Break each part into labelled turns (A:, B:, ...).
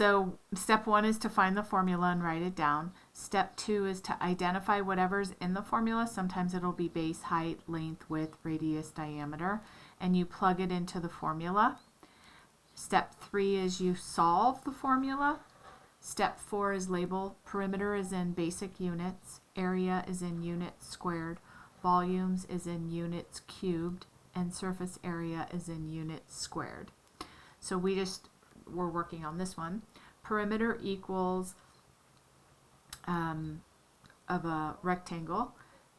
A: So step 1 is to find the formula and write it down. Step 2 is to identify whatever's in the formula. Sometimes it'll be base, height, length, width, radius, diameter, and you plug it into the formula. Step 3 is you solve the formula. Step 4 is label. Perimeter is in basic units. Area is in units squared. Volumes is in units cubed. And surface area is in units squared. So we're working on this one. Perimeter equals of a rectangle.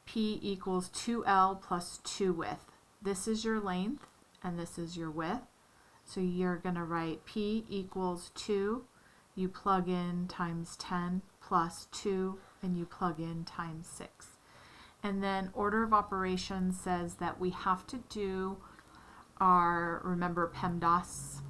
A: P equals 2L plus 2 width. This is your length and this is your width. So you're going to write P equals 2. You plug in times 10 plus 2 and you plug in times 6. And then order of operations says that we have to do our, remember PEMDAS,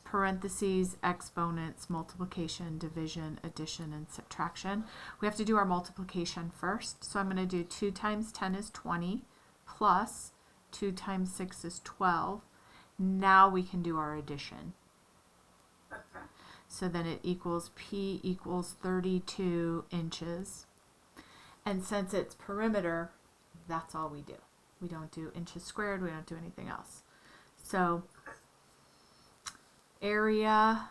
A: parentheses, exponents, multiplication, division, addition, and subtraction. We have to do our multiplication first. So I'm going to do 2 times 10 is 20 plus 2 times 6 is 12. Now we can do our addition.
B: Okay.
A: So then it equals P equals 32 inches. And since it's perimeter, that's all we do. We don't do inches squared. We don't do anything else. So area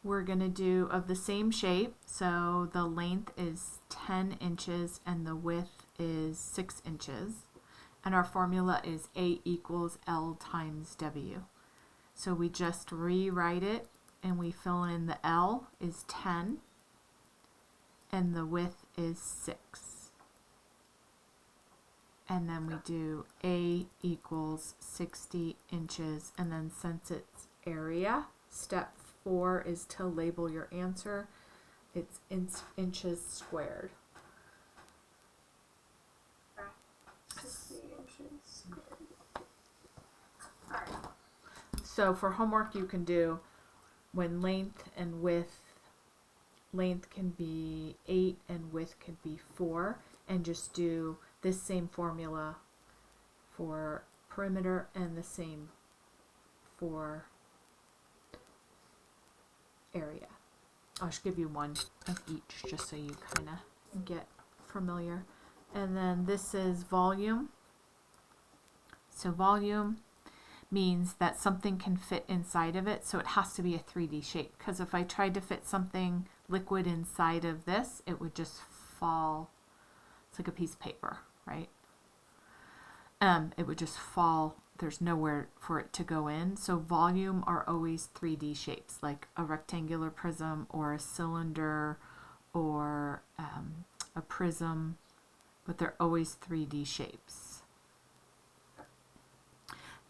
A: we're going to do of the same shape. So the length is 10 inches and the width is 6 inches. And our formula is A equals L times W. So we just rewrite it and we fill in the L is 10 and the width is 6. And then we do A equals 60 inches. And then since it's area, step 4 is to label your answer. It's inches squared.
B: 60 inches squared. Alright.
A: So for homework you can do when length and width, length can be 8 and width could be 4, and just do this same formula for perimeter and the same for area. I'll just give you one of each just so you kind of get familiar. And then this is volume. So volume means that something can fit inside of it, so it has to be a 3D shape, because if I tried to fit something liquid inside of this, it would just fall. It's like a piece of paper, right? It would just fall. There's nowhere for it to go in. So volume are always 3D shapes, like a rectangular prism or a cylinder or a prism, but they're always 3D shapes.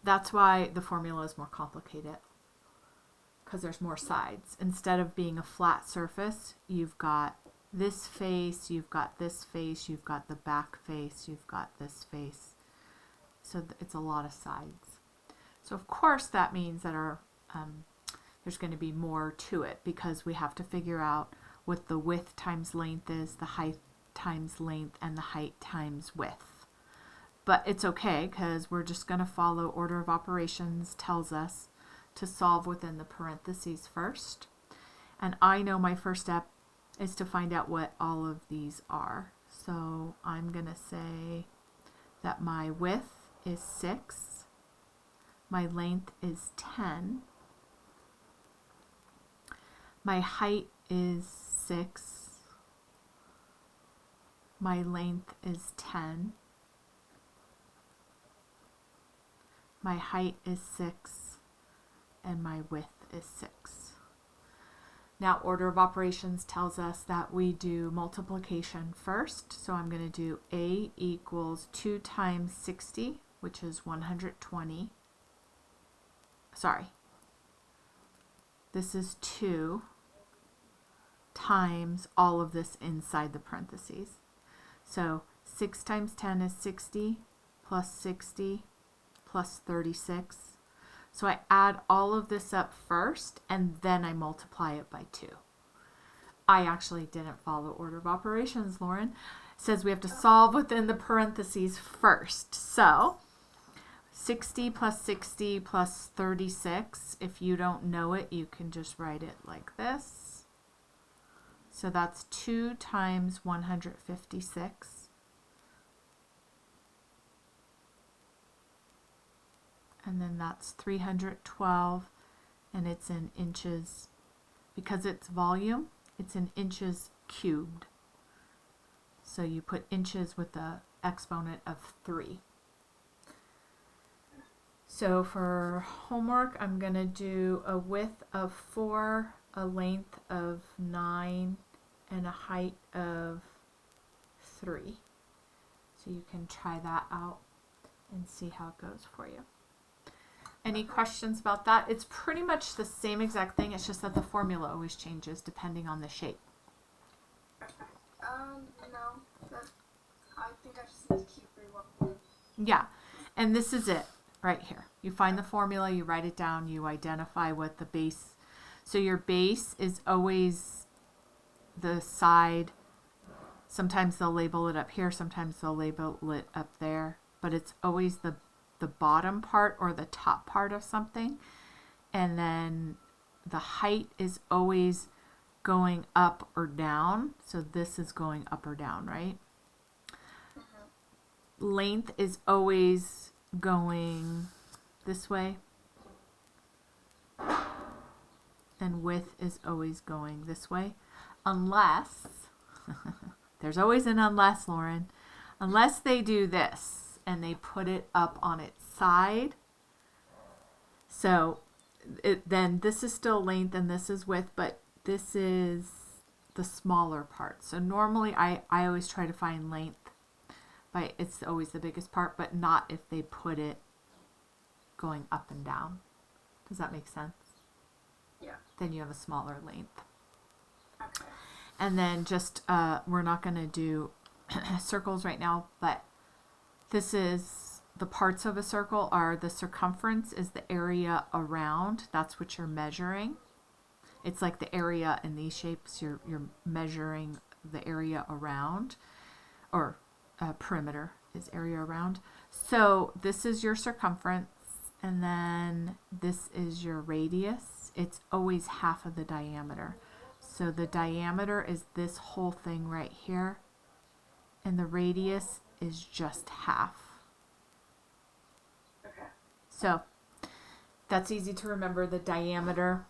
A: That's why the formula is more complicated, because there's more sides. Instead of being a flat surface, you've got this face, you've got this face, you've got the back face, you've got this face. So it's a lot of sides. So of course that means that our there's going to be more to it, because we have to figure out what the width times length is, the height times length, and the height times width. But it's okay, because we're just going to follow order of operations tells us to solve within the parentheses first. And I know my first step is to find out what all of these are. So I'm going to say that my width is 6, my length is 10, my height is 6, my length is 10, my height is 6, and my width is 6. Now, order of operations tells us that we do multiplication first. So I'm going to do A equals 2 times 60, which is 120. Sorry. This is 2 times all of this inside the parentheses. So 6 times 10 is 60, plus 60, plus 36. So I add all of this up first, and then I multiply it by 2. I actually didn't follow order of operations, Lauren. It says we have to solve within the parentheses first. So 60 plus 60 plus 36. If you don't know it, you can just write it like this. So that's 2 times 156. And then that's 312, and it's in inches. Because it's volume, it's in inches cubed. So you put inches with the exponent of 3. So for homework, I'm going to do a width of 4, a length of 9, and a height of 3. So you can try that out and see how it goes for you. Any questions about that? It's pretty much the same exact thing. It's just that the formula always changes depending on the shape.
B: Okay. No. I think I just need to keep rewinding.
A: Yeah. And this is it right here. You find the formula, you write it down, you identify what the base. So your base is always the side. Sometimes they'll label it up here, sometimes they'll label it up there, but it's always the bottom part or the top part of something. And then the height is always going up or down. So this is going up or down, right? Length is always going this way. And width is always going this way. Unless, there's always an unless, Lauren. Unless they do this and they put it up on its side. So then this is still length and this is width, but this is the smaller part. So normally I always try to find length, but it's always the biggest part, but not if they put it going up and down. Does that make sense?
B: Yeah.
A: Then you have a smaller length.
B: Okay.
A: And then just, we're not going to do circles right now, but this is the parts of a circle are the circumference is the area around. That's what you're measuring. It's like the area in these shapes. You're measuring the area around, or perimeter is area around. So this is your circumference, and then this is your radius. It's always half of the diameter. So the diameter is this whole thing right here, and the radius is just half.
B: Okay.
A: So that's easy to remember. The diameter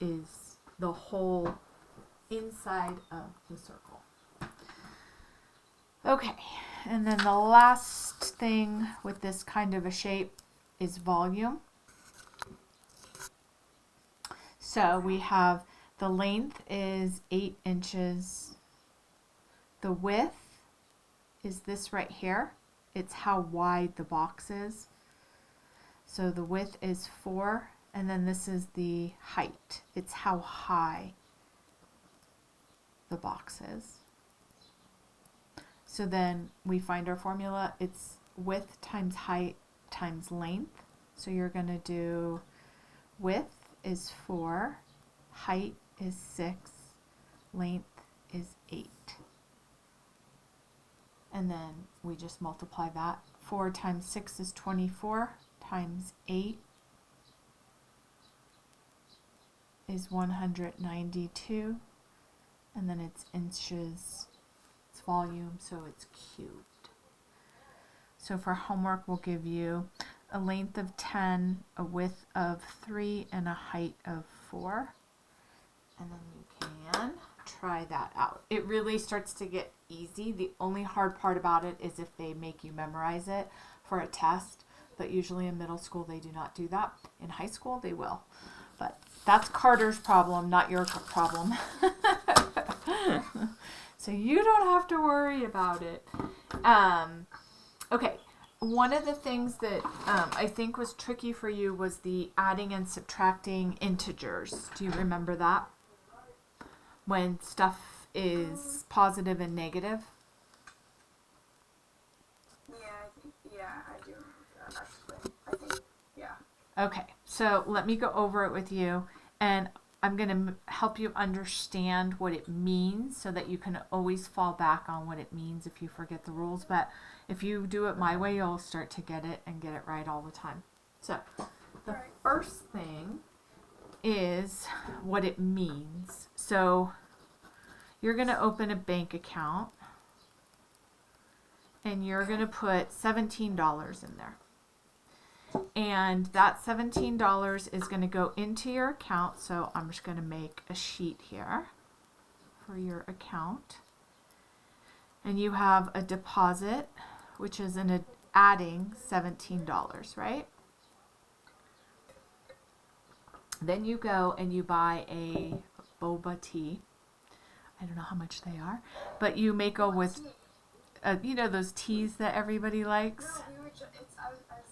A: is the whole inside of the circle. Okay, and then the last thing with this kind of a shape is volume. So we have the length is 8 inches. The width is this right here. It's how wide the box is. So the width is 4, and then this is the height. It's how high the box is. So then we find our formula. It's width times height times length. So you're going to do width is 4, height is 6, length is 8. And then we just multiply that. 4 times 6 is 24, times 8 is 192. And then it's inches, it's volume, so it's cubed. So for homework, we'll give you a length of 10, a width of 3, and a height of 4. And then you can try that out. It really starts to get easy. The only hard part about it is if they make you memorize it for a test, but usually in middle school they do not do that. In high school they will. But that's Carter's problem, not your problem. So you don't have to worry about it. Okay, one of the things that I think was tricky for you was the adding and subtracting integers. Do you remember that? When stuff is positive and negative?
B: Yeah, I do remember that actually. I think, yeah.
A: Okay, so let me go over it with you. And I'm going to help you understand what it means so that you can always fall back on what it means if you forget the rules. But if you do it my way, you'll start to get it and get it right all the time. So the first thing is what it means. So you're going to open a bank account and you're going to put $17 in there. And that $17 is going to go into your account. So I'm just going to make a sheet here for your account. And you have a deposit, which is adding $17, right? Then you go and you buy a boba tea. I don't know how much they are, but you make a with, you know, those teas that everybody likes.
B: No, I was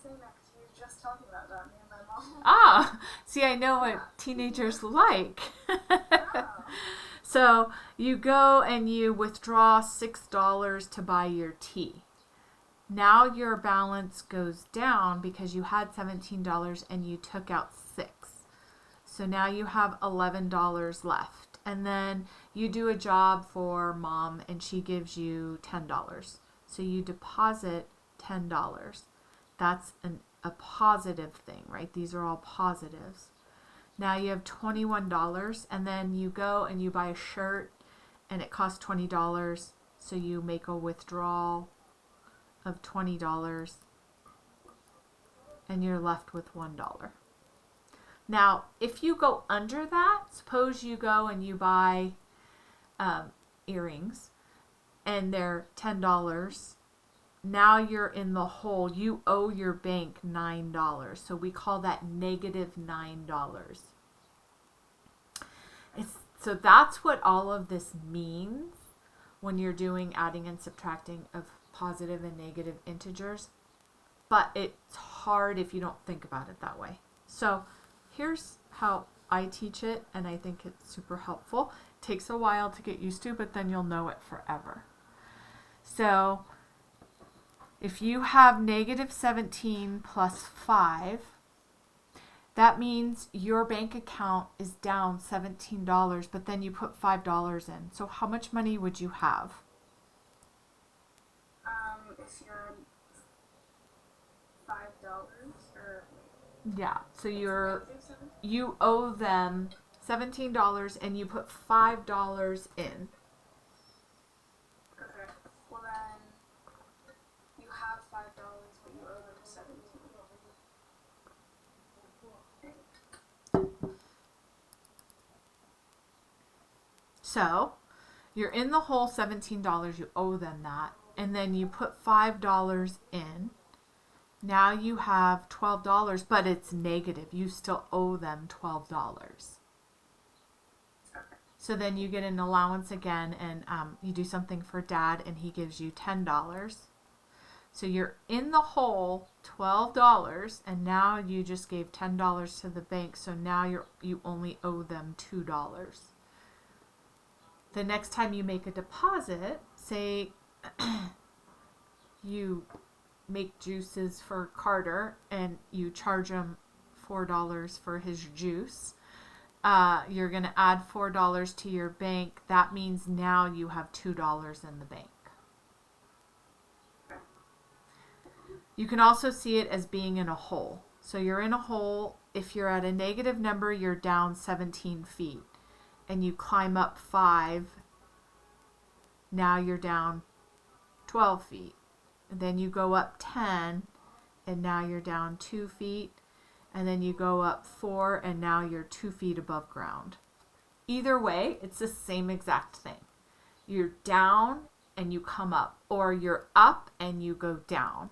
B: saying that because we were just talking about that, me and my mom.
A: Ah, see, I know what teenagers like. So you go and you withdraw $6 to buy your tea. Now your balance goes down because you had $17 and you took out $6. So now you have $11 left. And then you do a job for mom and she gives you $10. So you deposit $10. That's a positive thing, right? These are all positives. Now you have $21 and then you go and you buy a shirt and it costs $20. So you make a withdrawal of $20 and you're left with $1. Now, if you go under that, suppose you go and you buy earrings and they're $10. Now you're in the hole. You owe your bank $9. So we call that negative $9. So that's what all of this means when you're doing adding and subtracting of positive and negative integers. But it's hard if you don't think about it that way. So here's how I teach it, and I think it's super helpful. It takes a while to get used to, but then you'll know it forever. So if you have negative 17 plus 5, that means your bank account is down $17, but then you put $5 in. So how much money would you have?
B: If you're $5 or
A: yeah, so you owe them $17 and you put $5 in.
B: Okay. Well then, you have $5, but you owe them 17.
A: So you're in the hole $17. You owe them that, and then you put $5 in. Now you have $12, but it's negative. You still owe them $12. So then you get an allowance again, and you do something for dad, and he gives you $10. So you're in the hole $12, and now you just gave $10 to the bank. So now you only owe them $2. The next time you make a deposit, say you make juices for Carter and you charge him $4 for his juice, you're going to add $4 to your bank. That means now you have $2 in the bank. You can also see it as being in a hole. So you're in a hole. If you're at a negative number, you're down 17 feet. And you climb up 5. Now you're down 12 feet. And then you go up 10, and now you're down 2 feet. And then you go up 4, and now you're 2 feet above ground. Either way, it's the same exact thing. You're down and you come up, or you're up and you go down,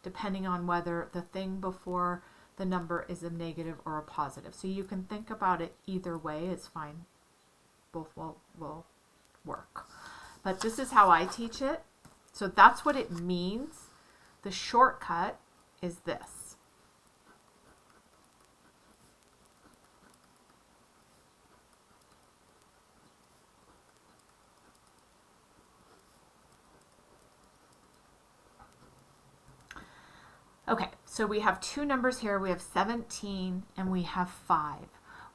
A: depending on whether the thing before the number is a negative or a positive. So you can think about it either way. It's fine. Both will work. But this is how I teach it. So that's what it means. The shortcut is this. Okay, so we have two numbers here. We have 17 and we have 5.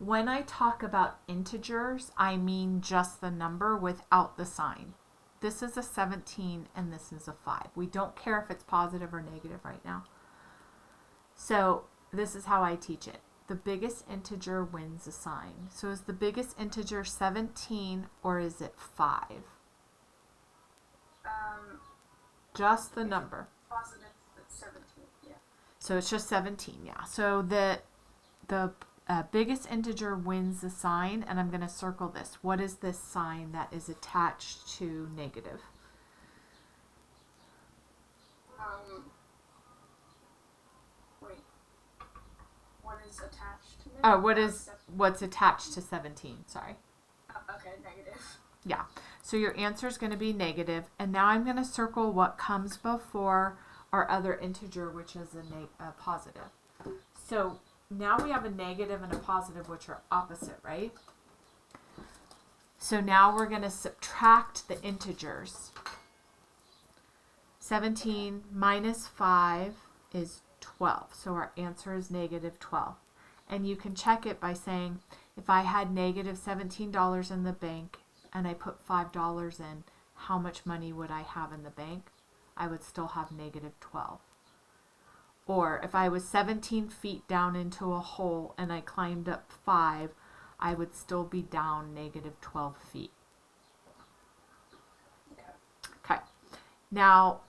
A: When I talk about integers, I mean just the number without the sign. This is a 17 and this is a 5. We don't care if it's positive or negative right now. So this is how I teach it. The biggest integer wins a sign. So is the biggest integer 17 or is it 5? Just the number.
B: Positive 17, yeah.
A: So it's just 17, yeah. So the biggest integer wins the sign, and I'm going to circle this. What is this sign that is attached to negative?
B: Wait. What is attached to negative?
A: What's attached to 17? Sorry.
B: Okay, negative.
A: Yeah. So your answer is going to be negative, and now I'm going to circle what comes before our other integer, which is a positive. So now we have a negative and a positive, which are opposite, right? So now we're going to subtract the integers. 17 minus 5 is 12. So our answer is negative 12. And you can check it by saying, if I had negative $17 in the bank and I put $5 in, how much money would I have in the bank? I would still have negative 12. Or if I was 17 feet down into a hole and I climbed up 5, I would still be down negative 12 feet. Okay. Now,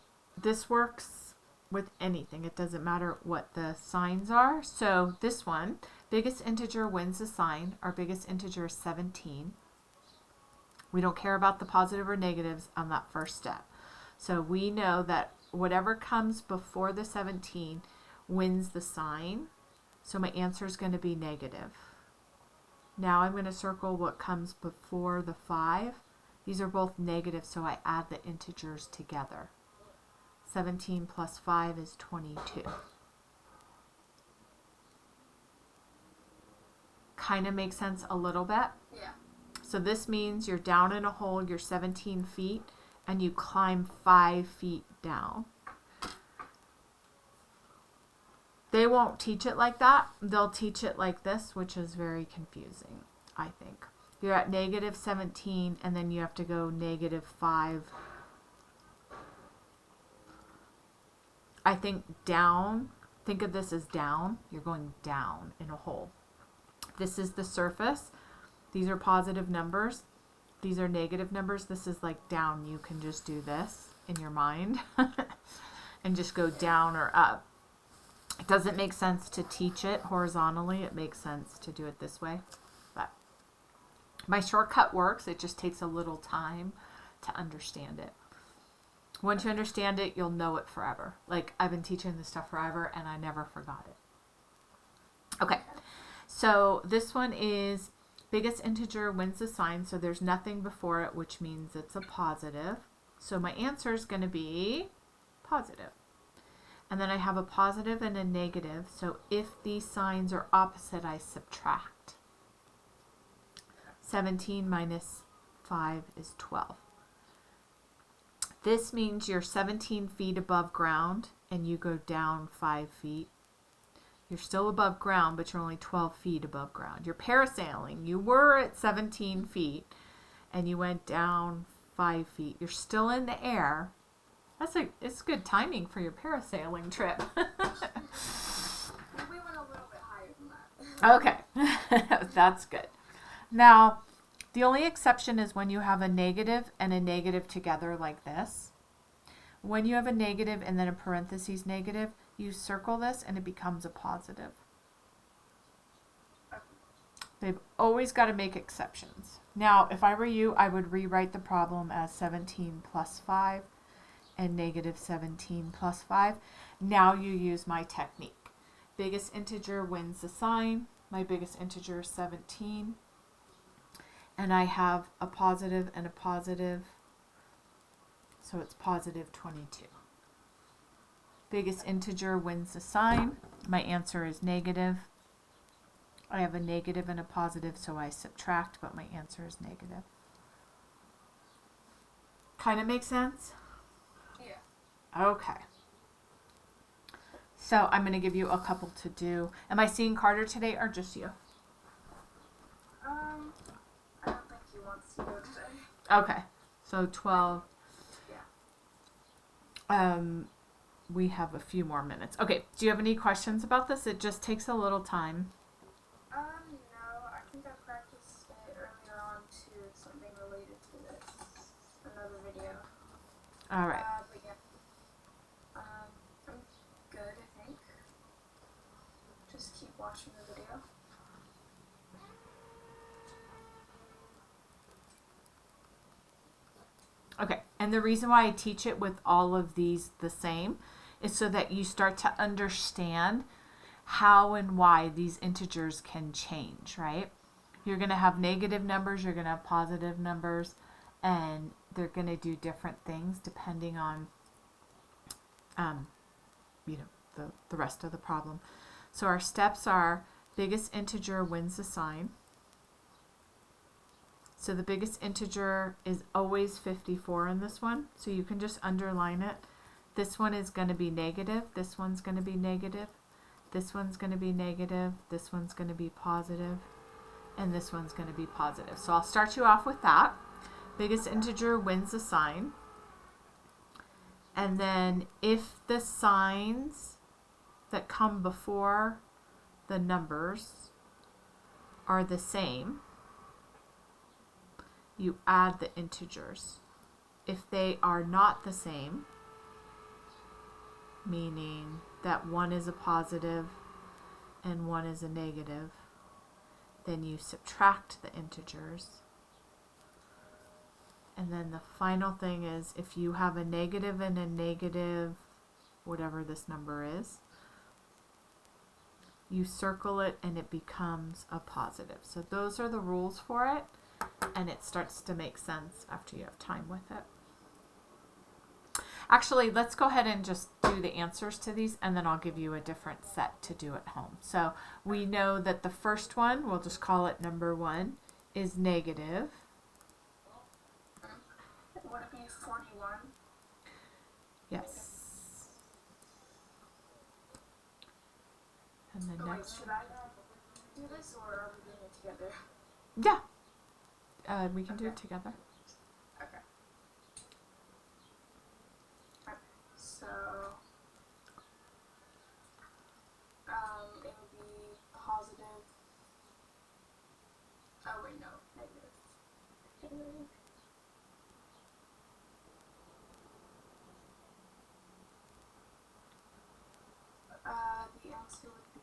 A: this works with anything. It doesn't matter what the signs are. So this one, biggest integer wins the sign. Our biggest integer is 17. We don't care about the positive or negatives on that first step. So we know that whatever comes before the 17 wins the sign. So my answer is going to be negative. Now I'm going to circle what comes before the 5. These are both negative, so I add the integers together. 17 plus 5 is 22. Kind of makes sense a little bit.
B: Yeah.
A: So this means you're down in a hole, you're 17 feet, and you climb 5 feet down. They won't teach it like that. They'll teach it like this, which is very confusing, I think. You're at negative 17, and then you have to go negative 5. I think down. Think of this as down. You're going down in a hole. This is the surface. These are positive numbers. These are negative numbers. This is like down. You can just do this in your mind and just go down or up. It doesn't make sense to teach it horizontally. It makes sense to do it this way. But my shortcut works. It just takes a little time to understand it. Once you understand it, you'll know it forever. Like, I've been teaching this stuff forever and I never forgot it. Okay, so this one is biggest integer wins the sign, so there's nothing before it, which means it's a positive. So my answer is going to be positive. And then I have a positive and a negative, so if these signs are opposite, I subtract. 17 minus 5 is 12. This means you're 17 feet above ground and you go down 5 feet. You're still above ground, but you're only 12 feet above ground. You're parasailing. You were at 17 feet and you went down 5 feet. You're still in the air. It's good timing for your parasailing trip.
B: We went a little bit higher than that.
A: Okay, that's good. Now, the only exception is when you have a negative and a negative together like this. When you have a negative and then a parentheses negative, you circle this and it becomes a positive. They've always got to make exceptions. Now, if I were you, I would rewrite the problem as 17 plus 5 and negative 17 plus 5. Now you use my technique. Biggest integer wins the sign. My biggest integer is 17. And I have a positive and a positive, so it's positive 22. Biggest integer wins the sign. My answer is negative. I have a negative and a positive, so I subtract, but my answer is negative. Kind of makes sense?
B: Yeah.
A: Okay. So I'm going to give you a couple to do. Am I seeing Carter today or just you?
B: wants to go today.
A: Okay. So 12.
B: Yeah.
A: We have a few more minutes. Okay. Do you have any questions about this? It just takes a little time.
B: No. I think I practiced it earlier on too. Something related to this. Another video.
A: All right.
B: But yeah. I'm good, I think. Just keep watching the video.
A: Okay. And the reason why I teach it with all of these the same is so that you start to understand how and why these integers can change, right? You're going to have negative numbers, you're going to have positive numbers, and they're going to do different things depending on, the rest of the problem. So our steps are biggest integer wins the sign. So the biggest integer is always 54 in this one. So you can just underline it. This one is going to be negative. This one's going to be negative. This one's going to be negative. This one's going to be positive. And this one's going to be positive. So I'll start you off with that. Biggest integer wins the sign. And then if the signs that come before the numbers are the same, you add the integers. If they are not the same, meaning that one is a positive and one is a negative, then you subtract the integers. And then the final thing is if you have a negative and a negative, whatever this number is, you circle it and it becomes a positive. So those are the rules for it, and it starts to make sense after you have time with it. Actually, let's go ahead and just do the answers to these, and then I'll give you a different set to do at home. So we know that the first one, we'll just call it number 1, is negative.
B: Would it be 41?
A: Yes. And the
B: Wait,
A: next,
B: should I do this or are we doing it together?
A: yeah, we can do it together.
B: Okay. So, it would be positive. Oh wait, no, negative. The answer would be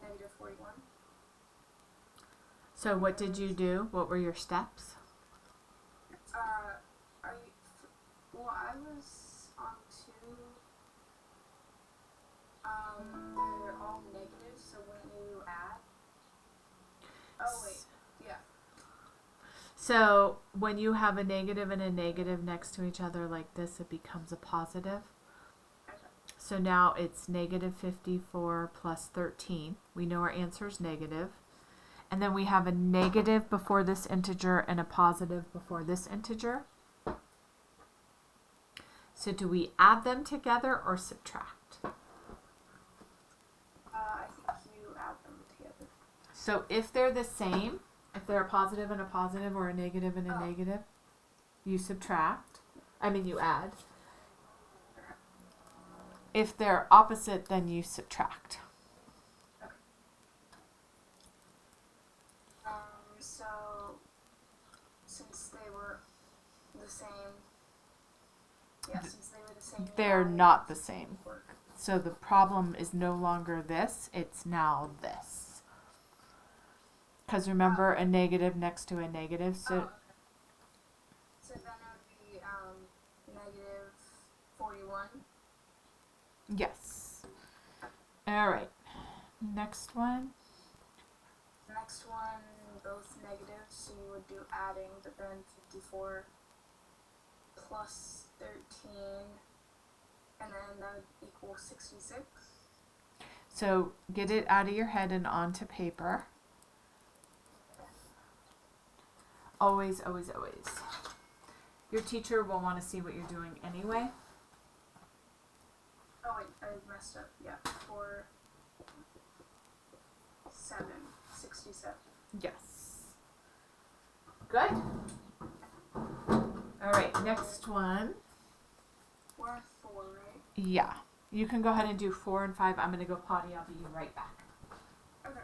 B: negative 41.
A: So what did you do? What were your steps?
B: Well, I was on 2. They're all negative, so when you add. Oh wait, yeah.
A: So when you have a negative and a negative next to each other like this, it becomes a positive.
B: Okay.
A: So now it's negative 54 plus 13. We know our answer is negative. And then we have a negative before this integer and a positive before this integer. So do we add them together or subtract?
B: I think you add them together.
A: So if they're the same, if they're a positive and a positive or a negative and a negative, you subtract. You add. If they're opposite, then you subtract.
B: Okay. So since they were the same, since they were the same,
A: They're not the same. So the problem is no longer this, it's now this. Because remember, a negative next to a negative, so...
B: Okay. So then it would be negative 41.
A: Yes. Alright. Next one.
B: Next one, both negative, so you would do adding, but then 54 plus 13, and then that would equal 66.
A: So get it out of your head and onto paper. Always, always, always. Your teacher will want to see what you're doing anyway.
B: Oh wait, I messed up. Yeah, 4, 67.
A: Yes. Good. All right, next one.
B: 4 and 4, right?
A: Yeah. You can go ahead and do 4 and 5. I'm going to go potty. I'll be right back.
B: Okay.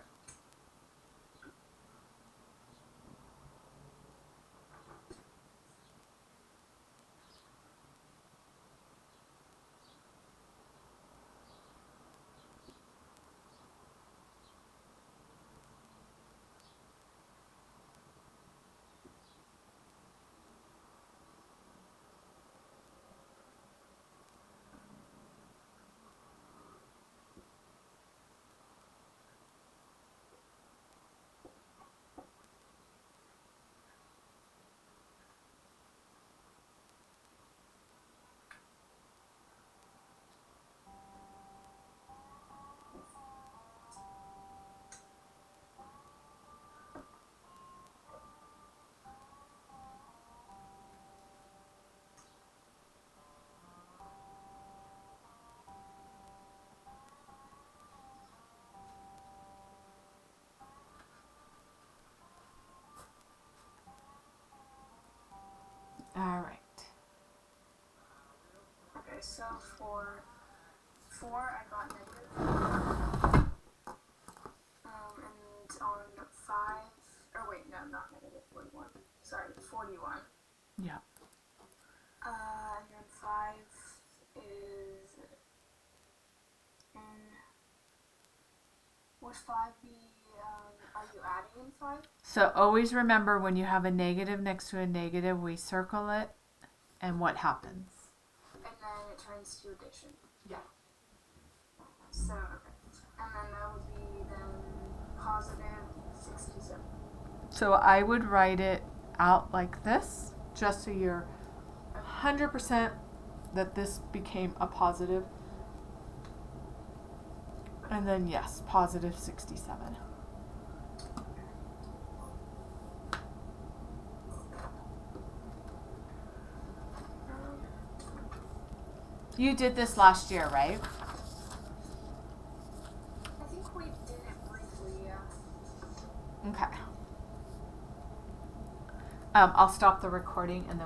A: All right.
B: Okay, so for 4, I got negative. And on 5, or wait, no, not negative 41. Sorry, 41.
A: Yeah.
B: And then 5 is in. Would 5 be, are you adding in 5?
A: So always remember when you have a negative next to a negative, we circle it and what happens.
B: And then it turns to addition.
A: Yeah.
B: So, okay. And then that would be then positive 67.
A: So I would write it out like this, just so you're 100% that this became a positive. And then yes, positive 67. You did this last year, right?
B: I think we did it briefly, yeah.
A: Okay. I'll stop the recording and then